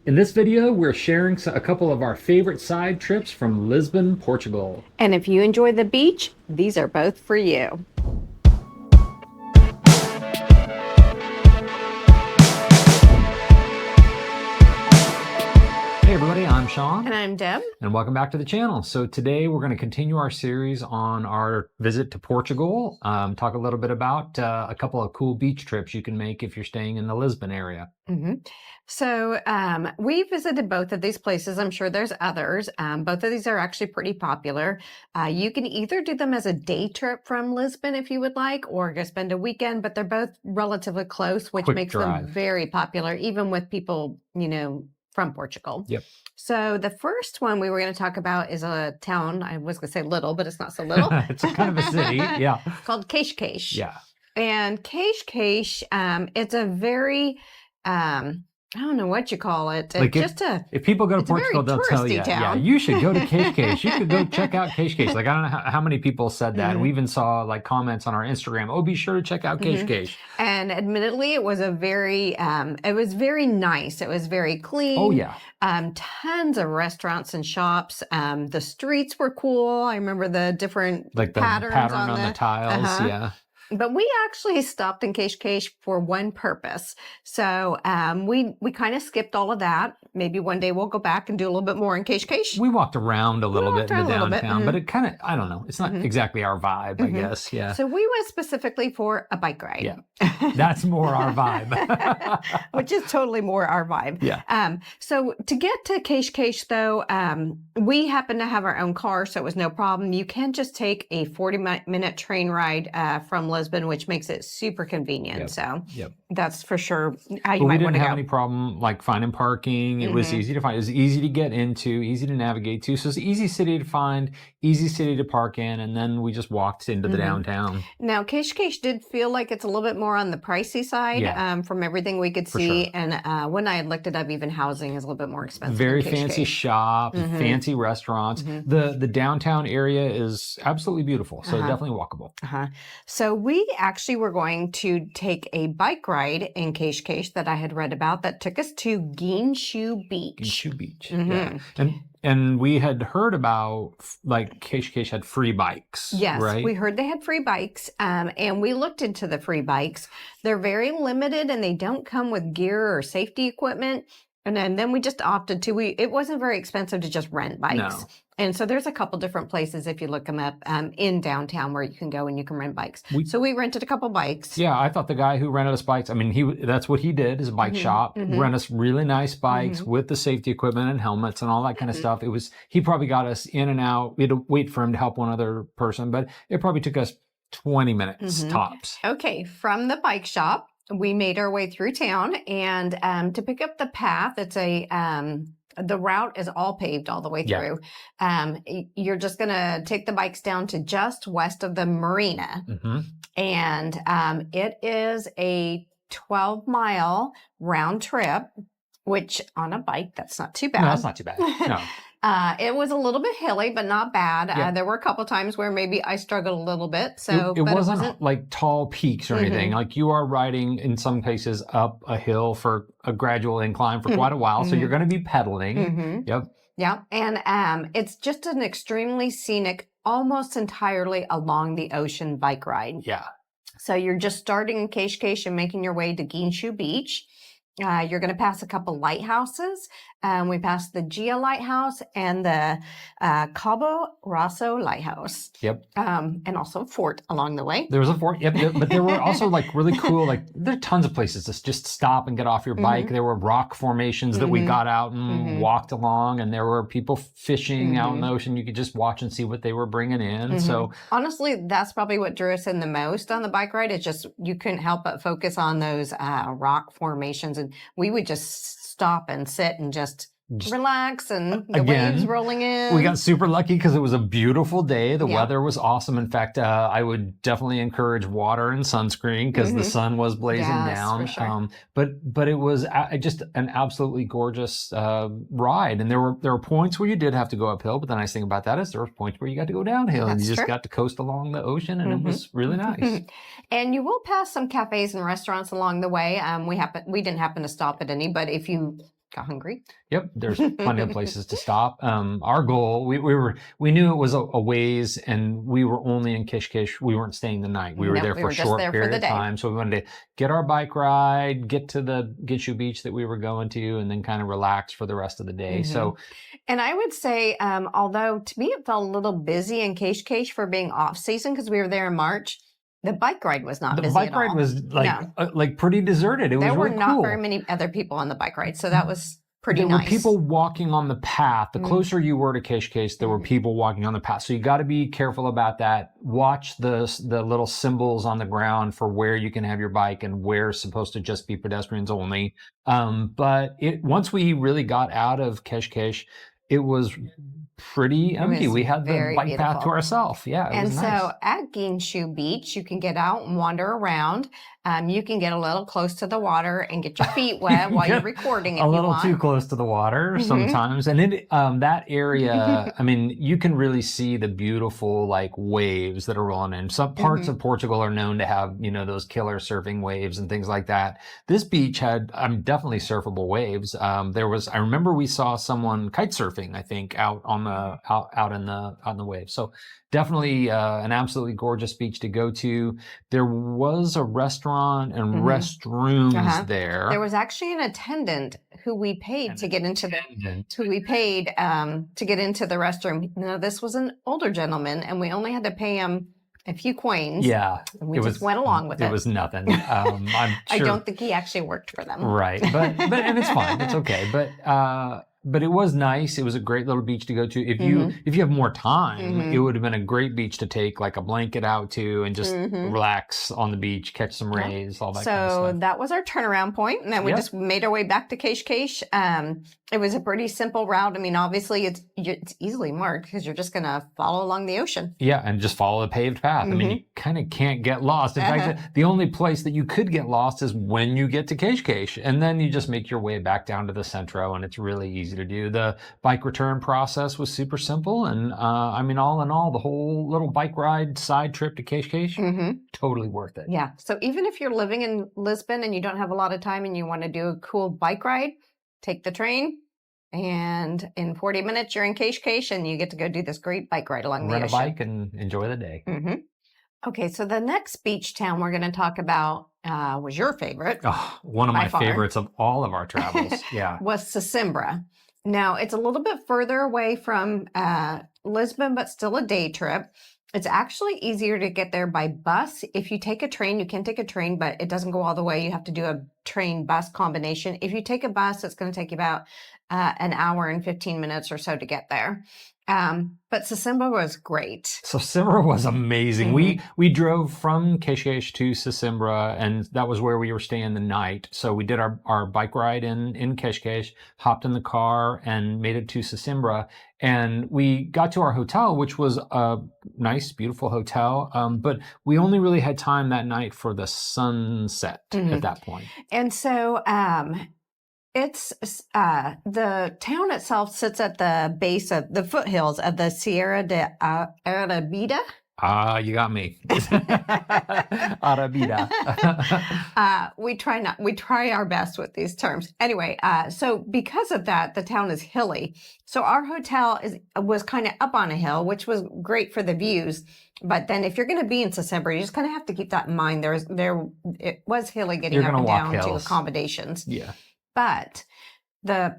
In this video, we're sharing a couple of our favorite side trips from Lisbon, Portugal. And if you enjoy the beach, these are both for you. Hey everybody, I'm Sean. And I'm Deb. And welcome back to the channel. So today we're going to continue our series on our visit to Portugal. Talk a little bit about a couple of cool beach trips you can make if you're staying in the Lisbon area. So we visited both of these places. I'm sure there's others. Both of these are actually pretty popular. You can either do them as a day trip from Lisbon if you would like, or go spend a weekend, but they're both relatively close, which makes them very popular, even with people, from Portugal. Yep. So the first one we were going to talk about is a town. I was going to say little, but it's not so little. It's kind of a city, yeah. Called Cascais. Yeah. And Cascais, it's a very, I don't know what you call it. If people go to Portugal, they'll tell you, yeah, you should go to Cascais. You could go check out Cascais. Like, I don't know how many people said that. And we even saw like comments on our Instagram. Oh, be sure to check out Cascais. And admittedly, it was very nice. It was very clean. Oh, yeah. Tons of restaurants and shops. The streets were cool. I remember the different patterns on the tiles. Yeah. But we actually stopped in Cascais for one purpose. So we kind of skipped all of that. Maybe one day we'll go back and do a little bit more in Cascais. We walked around a little bit in the downtown, but it kind of, I don't know. It's not exactly our vibe, I guess. Yeah. So we went specifically for a bike ride. Yeah. That's more our vibe. Which is totally more our vibe. Yeah. So to get to Cascais, though, we happen to have our own car, so it was no problem. You can just take a 40-minute train ride from Lisbon, which makes it super convenient. Yep. So yep. That's for sure how we you might want to go. We didn't have any problem like finding parking. It was easy to find. It was easy to get into, easy to navigate to. So it's an easy city to find, easy city to park in, and then we just walked into the downtown. Now, Cascais did feel like it's a little bit more on the pricey side from everything we could see. Sure. And when I had looked it up, even housing is a little bit more expensive. Very fancy shops, fancy restaurants. The downtown area is absolutely beautiful, so definitely walkable. So we actually were going to take a bike ride in Cascais that I had read about that took us to Guincho Beach. Guincho Beach, yeah. And we had heard about like Cascais had free bikes. Yes, right? We heard they had free bikes, and we looked into the free bikes. They're very limited, and they don't come with gear or safety equipment. And then we just opted to, it wasn't very expensive to just rent bikes. No. And so there's a couple different places, if you look them up, in downtown where you can go and you can rent bikes. So we rented a couple bikes. Yeah, I thought the guy who rented us bikes, I mean, that's what he did, is a bike shop, rent us really nice bikes with the safety equipment and helmets and all that kind of stuff. He probably got us in and out. We had to wait for him to help one other person, but it probably took us 20 minutes tops. Okay, from the bike shop, we made our way through town, and to pick up the path, it's the route is all paved all the way through. You're just going to take the bikes down to just west of the marina. And it is a 12-mile round trip, which on a bike, that's not too bad. No, that's not too bad. No. It was a little bit hilly, but not bad. Yeah. There were a couple times where maybe I struggled a little bit. So it wasn't like tall peaks or anything. Like you are riding in some cases up a hill for a gradual incline for quite a while. So you're going to be pedaling. Yep. Yeah. And it's just an extremely scenic, almost entirely along the ocean bike ride. Yeah. So you're just starting in Cascais and making your way to Guincho Beach. You're going to pass a couple lighthouses. We passed the Gia Lighthouse and the Cabo Rosso Lighthouse. Yep. And also a fort along the way. There was a fort, but there were also like really cool, like there are tons of places to just stop and get off your bike. There were rock formations that we got out and walked along, and there were people fishing out in the ocean. You could just watch and see what they were bringing in. So honestly, that's probably what drew us in the most on the bike ride. It's just, you couldn't help but focus on those rock formations, and we would just stop and sit and just relax, and the waves rolling in. We got super lucky because it was a beautiful day. The weather was awesome. In fact, I would definitely encourage water and sunscreen because the sun was blazing down. For sure. But it was just an absolutely gorgeous ride. And there were points where you did have to go uphill, but the nice thing about that is there were points where you got to go downhill, and you just got to coast along the ocean, and it was really nice. And you will pass some cafes and restaurants along the way. We didn't happen to stop at any, but if you got hungry. Yep, there's plenty of places to stop. Our goal, we knew it was a ways, and we were only in Cascais. We weren't staying the night. We were Nope, there we for were a just short there for period the of day. time. So we wanted to get our bike ride, get to the Guincho Beach that we were going to, and then kind of relax for the rest of the day. So, and I would say, although to me it felt a little busy in Cascais for being off season because we were there in March, the bike ride was not busy bike at all. ride was No. like pretty deserted. It There was were really not cool. very many other people on the bike ride, so that was pretty There nice. were people walking on the path. The closer you were to Cascais, there were people walking on the path. So you got to be careful about that. Watch the little symbols on the ground for where you can have your bike and where's supposed to just be pedestrians only. But once we really got out of Cascais, it was pretty empty. We had the bike path to ourselves. Yeah, it was nice. So at Guincho Beach, you can get out and wander around. You can get a little close to the water and get your feet wet while you're recording if you want. A little too close to the water sometimes. And that area, I mean, you can really see the beautiful like waves that are rolling in. Some parts of Portugal are known to have, those killer surfing waves and things like that. This beach had definitely surfable waves. I remember we saw someone kite surfing, I think, out on the waves. So definitely an absolutely gorgeous beach to go to. There was a restaurant and restrooms there. There was actually an attendant who we paid to get into the restroom. Now, this was an older gentleman, and we only had to pay him a few coins. Yeah, and we just went along with it. It was nothing. I'm sure. I don't think he actually worked for them. Right, but and it's fine. It's okay. But it was nice. It was a great little beach to go to. If you have more time, it would have been a great beach to take like a blanket out to and just relax on the beach, catch some rays, all that kind of stuff. So that was our turnaround point, and then we just made our way back to Cascais. It was a pretty simple route. I mean, obviously it's easily marked because you're just going to follow along the ocean. Yeah, and just follow the paved path. I mean, you kind of can't get lost. In fact, the only place that you could get lost is when you get to Cascais, and then you just make your way back down to the centro, and it's really easy to do. The bike return process was super simple, and I mean, all in all, the whole little bike ride side trip to Cascais, totally worth it. Yeah. So even if you're living in Lisbon and you don't have a lot of time and you want to do a cool bike ride, take the train, and in 40 minutes you're in Cascais and you get to go do this great bike ride along the ocean. Rent a bike and enjoy the day. Okay, so the next beach town we're going to talk about was your favorite. Oh, one of my favorites of all of our travels. Yeah. Was Sesimbra. Now, it's a little bit further away from Lisbon, but still a day trip. It's actually easier to get there by bus. If you take a train, you can take a train, but it doesn't go all the way. You have to do a train-bus combination. If you take a bus, it's going to take you about an hour and 15 minutes or so to get there. But Sesimbra was great. Sesimbra was amazing. We drove from Cascais to Sesimbra, and that was where we were staying the night. So we did our bike ride in Cascais, hopped in the car, and made it to Sesimbra. And we got to our hotel, which was a nice, beautiful hotel. But we only really had time that night for the sunset at that point. And so it's the town itself sits at the base of the foothills of the Sierra de Arabida. You got me. Arabida. We try our best with these terms. Anyway, so because of that, the town is hilly. So our hotel was kind of up on a hill, which was great for the views. But then if you're going to be in Sesimbra, you just kind of have to keep that in mind. It was hilly getting up and down to accommodations. Yeah. But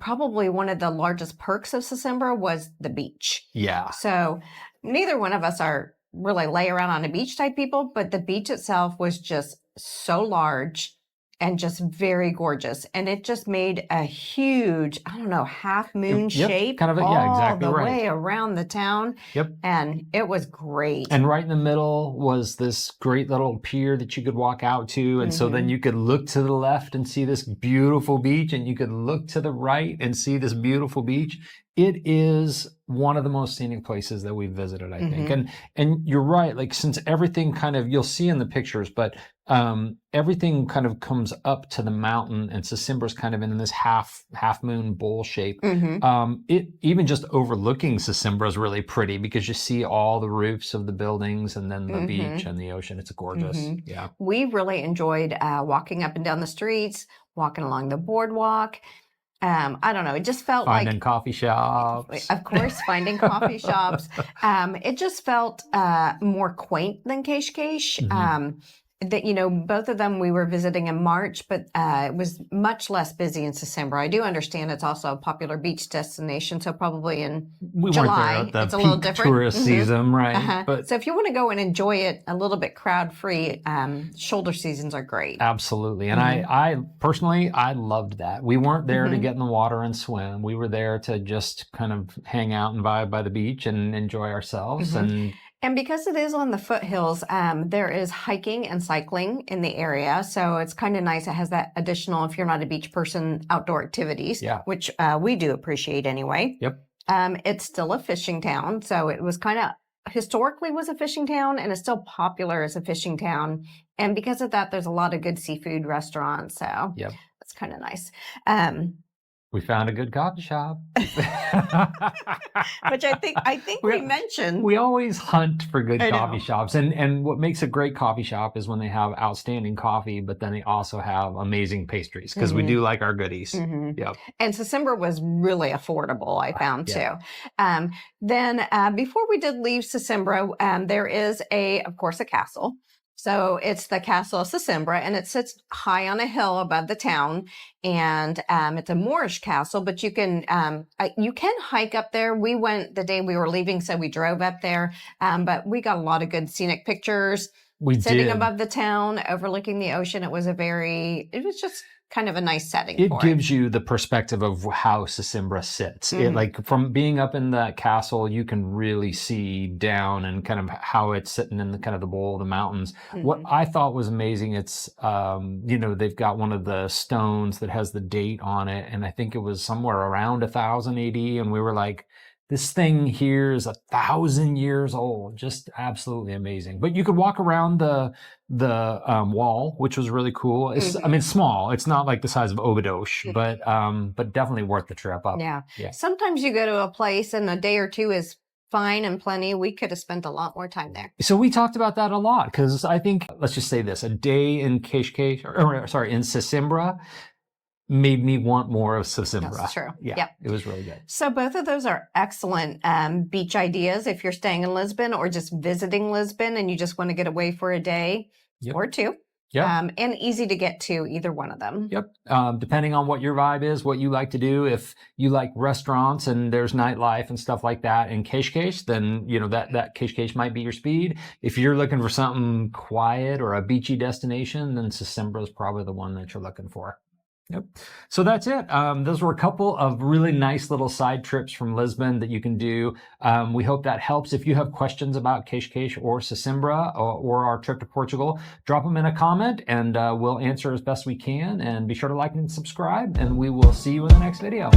probably one of the largest perks of Sesimbra was the beach. Yeah. So neither one of us are really lay around on a beach type people, but the beach itself was just so large and just very gorgeous. And it just made a huge, half moon shape kind of all the way around the town. Yep. And it was great. And right in the middle was this great little pier that you could walk out to. And so then you could look to the left and see this beautiful beach, and you could look to the right and see this beautiful beach. It is one of the most scenic places that we've visited, I think. And you're right, like since everything kind of, you'll see in the pictures, but everything kind of comes up to the mountain, and Sesimbra's kind of in this half moon bowl shape. It even just overlooking Sesimbra is really pretty because you see all the roofs of the buildings and then the beach and the ocean. It's gorgeous. Yeah. We really enjoyed walking up and down the streets, walking along the boardwalk. I don't know. It just felt Finding coffee shops. Of course, finding coffee shops. It just felt more quaint than Cascais. That, you know, both of them we were visiting in March, but it was much less busy in Sesimbra. I do understand it's also a popular beach destination, so probably in July weren't there at it's the a little peak different. tourist season, right? But so if you want to go and enjoy it a little bit crowd free, shoulder seasons are great. Absolutely, and I personally I loved that. We weren't there to get in the water and swim. We were there to just kind of hang out and vibe by the beach and enjoy ourselves. And because it is on the foothills, there is hiking and cycling in the area. So it's kind of nice. It has that additional, if you're not a beach person, outdoor activities, which we do appreciate anyway. Yep. It's still a fishing town. So it was kind of historically was a fishing town and it's still popular as a fishing town. And because of that, there's a lot of good seafood restaurants. So that's kind of nice. We found a good coffee shop. Which I think we mentioned. We always hunt for good coffee shops. And what makes a great coffee shop is when they have outstanding coffee, but then they also have amazing pastries because we do like our goodies. Yep. And Sesimbra was really affordable, I found too. Then before we did leave Sesimbra, there is of course, a castle. So it's the Castle of Sesimbra, and it sits high on a hill above the town. And it's a Moorish castle, but you can hike up there. We went the day we were leaving, so we drove up there. But we got a lot of good scenic pictures. Sitting above the town, overlooking the ocean. It was just kind of a nice setting. It gives you the perspective of how Sesimbra sits. It, like from being up in the castle, you can really see down and kind of how it's sitting in the kind of the bowl of the mountains. What I thought was amazing, it's they've got one of the stones that has the date on it, and I think it was somewhere around 1000 AD, and we were like, this thing here is 1,000 years old. Just absolutely amazing. But you could walk around the wall, which was really cool. It's small. It's not like the size of Obidosh, but definitely worth the trip up. Yeah. Sometimes you go to a place and a day or two is fine and plenty. We could have spent a lot more time there. So we talked about that a lot because I think, let's just say this, a day in Cascais, in Sesimbra, made me want more of Sesimbra. That's true. Yeah, it was really good. So both of those are excellent beach ideas if you're staying in Lisbon or just visiting Lisbon and you just want to get away for a day or two. And easy to get to either one of them. Depending on what your vibe is, what you like to do. If you like restaurants and there's nightlife and stuff like that in Cascais, then that Cascais might be your speed. If you're looking for something quiet or a beachy destination, then Sesimbra is probably the one that you're looking for. So that's it. Those were a couple of really nice little side trips from Lisbon that you can do. We hope that helps. If you have questions about Cascais or Sesimbra or our trip to Portugal, drop them in a comment and we'll answer as best we can. And be sure to like and subscribe, and we will see you in the next video.